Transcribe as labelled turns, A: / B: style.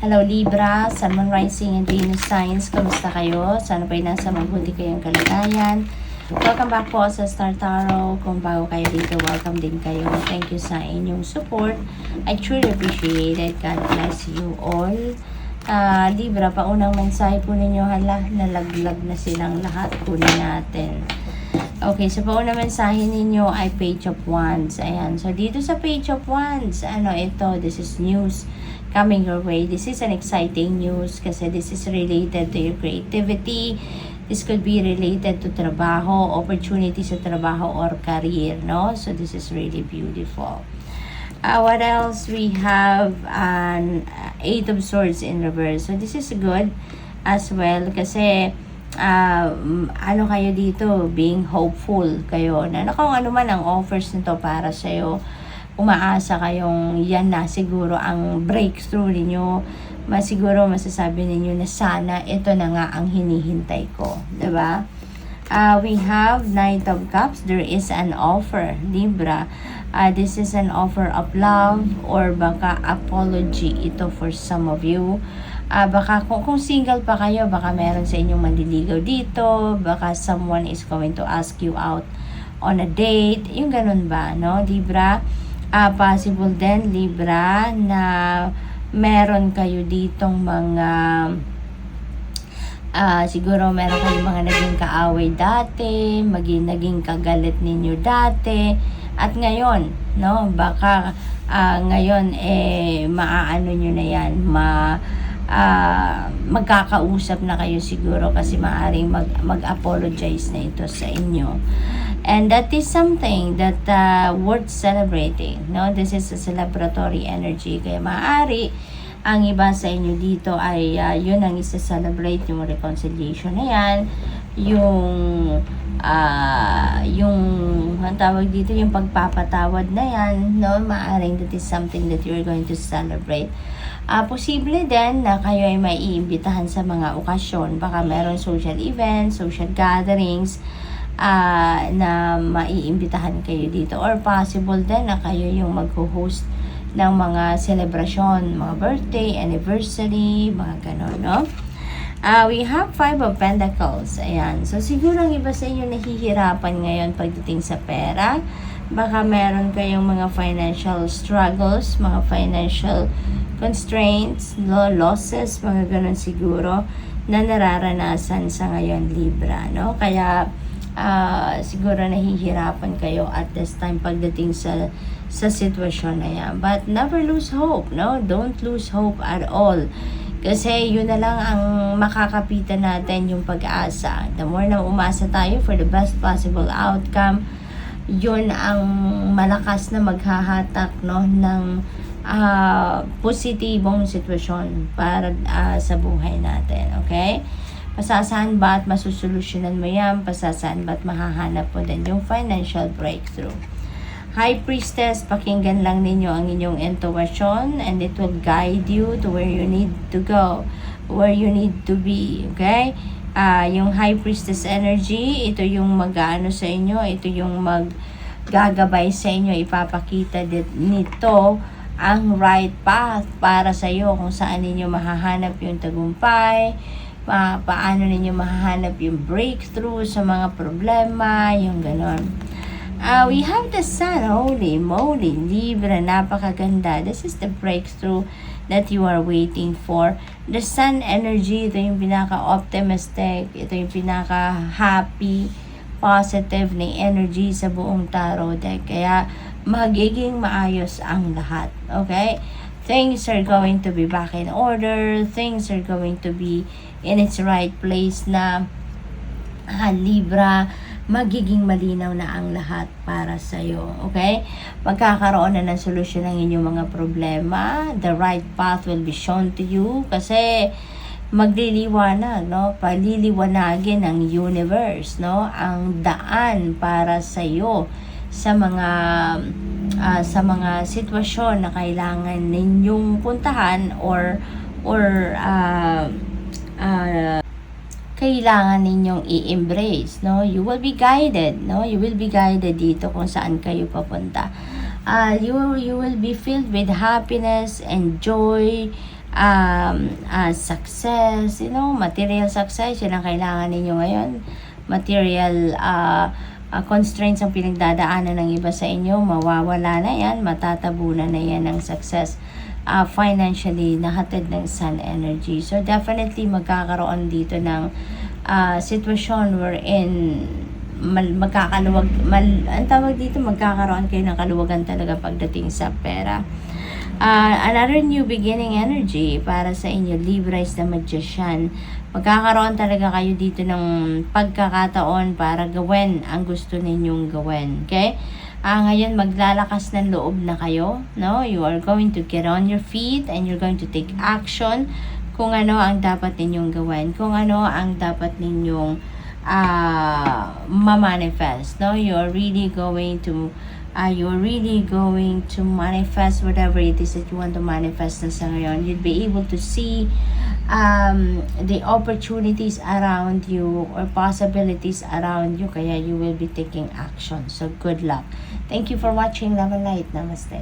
A: Hello Libra, Sun, Moon, Rising, and Venus signs. Kamusta kayo? Sana ba'y nasa mabuti kayong kalagayan? Welcome back po sa Star Tarot. Kung bago kayo dito, welcome din kayo. Thank you sa inyong support. I truly appreciate it. God bless you all. Libra, paunang mensahe po ninyo. Hala, nalaglag na silang lahat. Kunin natin. Okay, so paunang mensahe ninyo ay Page of Wands. Ayan. So, dito sa Page of Wands, this is news coming your way. This is an exciting news kasi this is related to your creativity. This could be related to trabaho, opportunity sa trabaho or career, no? So, this is really beautiful. What else? We have an Eight of Swords in reverse. So, this is good as well kasi kayo dito, being hopeful kayo na kung ano man ang offers nito para sa'yo, umaasa kayong yan na siguro ang breakthrough ninyo. Siguro masasabi ninyo na sana ito na nga ang hinihintay ko, diba? We have Knight of Cups. There is an offer, Libra. This is an offer of love or baka apology ito for some of you. Baka kung single pa kayo, baka meron sa inyong manliligaw dito, baka someone is going to ask you out on a date, yung ganun ba, no, Libra? Possible din, Libra, na meron kayo ditong mga siguro meron kayong mga naging kaaway dati, naging kagalit ninyo dati, at ngayon, no, baka ngayon maaano nyo na yan, magkakausap na kayo siguro kasi maaaring mag-apologize na ito sa inyo. And that is something that worth celebrating, no? This is a celebratory energy. Kaya maaari ang iba sa inyo dito ay yun ang isa-celebrate, yung reconciliation na yan, ang tawag dito, yung pagpapatawad na yan, no? Maaaring that is something that you're going to celebrate. Posible din na kayo ay maiimbitahan sa mga okasyon. Baka meron social events, social gatherings, na maiimbitahan kayo dito, or possible din na kayo yung mag-host ng mga celebration, mga birthday, anniversary, mga ganon, no? We have Five of Pentacles. Ayan. So, siguro ang iba sa inyo nahihirapan ngayon pagdating sa pera. Baka meron kayong mga financial struggles, mga financial constraints, losses, mga ganon siguro na nararanasan sa ngayon, Libra, no? Kaya siguro nahihirapan kayo at this time pagdating sa sitwasyon na yan. But never lose hope, no? Don't lose hope at all. Kasi yun na lang ang makakapitan natin, yung pag-asa. The more na umasa tayo for the best possible outcome, yun ang malakas na maghahatak, no, ng positibong sitwasyon para sa buhay natin, okay? Pasasaan ba at masusolusyonan mo yan? Pasasaan ba at mahahanap mo din yung financial breakthrough? High Priestess, pakinggan lang ninyo ang inyong intuition and it will guide you to where you need to go, where you need to be, okay? Yung High Priestess energy, ito yung mag-ano sa inyo, ito yung maggagabay sa inyo, ipapakita nito ang right path para sa iyo, kung saan ninyo mahahanap yung tagumpay, paano ninyo mahahanap yung breakthrough sa mga problema, yung ganon. We have the Sun. Holy moly, Libra, napakaganda. This is the breakthrough that you are waiting for. The Sun energy, ito yung pinaka-optimistic, ito yung pinaka-happy, positive na energy sa buong tarot deck. Kaya magiging maayos ang lahat. Okay? Things are going to be back in order. Things are going to be in its right place na Libra, magiging malinaw na ang lahat para sa iyo. Okay? Magkakaroon na ng solusyon ng inyong mga problema. The right path will be shown to you kasi magliliwanag, no? Paliliwanagin ng universe, no? Ang daan para sa iyo sa mga sitwasyon na kailangan ninyong puntahan or kailangan ninyong i-embrace, no? You will be guided, no? You will be guided dito kung saan kayo papunta. You will be filled with happiness and joy, success, material success, yun ang kailangan ninyo ngayon. Material constraints ang pinagdadaanan ng iba sa inyo, mawawala na yan, matatabunan na yan ng success. Financially, nahatid ng sun energy. So, definitely magkakaroon dito ng sitwasyon wherein magkakaluwag, ang tawag dito, magkakaroon kayo ng kaluwagan talaga pagdating sa pera. Another new beginning energy para sa inyo, Libra is the Magician. Magkakaroon talaga kayo dito ng pagkakataon para gawin ang gusto ninyong gawin. Okay? Ngayon, maglalakas ng loob na kayo. No? You are going to get on your feet and you're going to take action kung ano ang dapat ninyong gawin. Kung ano ang dapat ninyong ma-manifest. No? You're really going to manifest whatever it is that you want to manifest na sa ngayon. You'll be able to see the opportunities around you or possibilities around you, kaya you will be taking action. So good luck. Thank you for watching. Love and light. Namaste.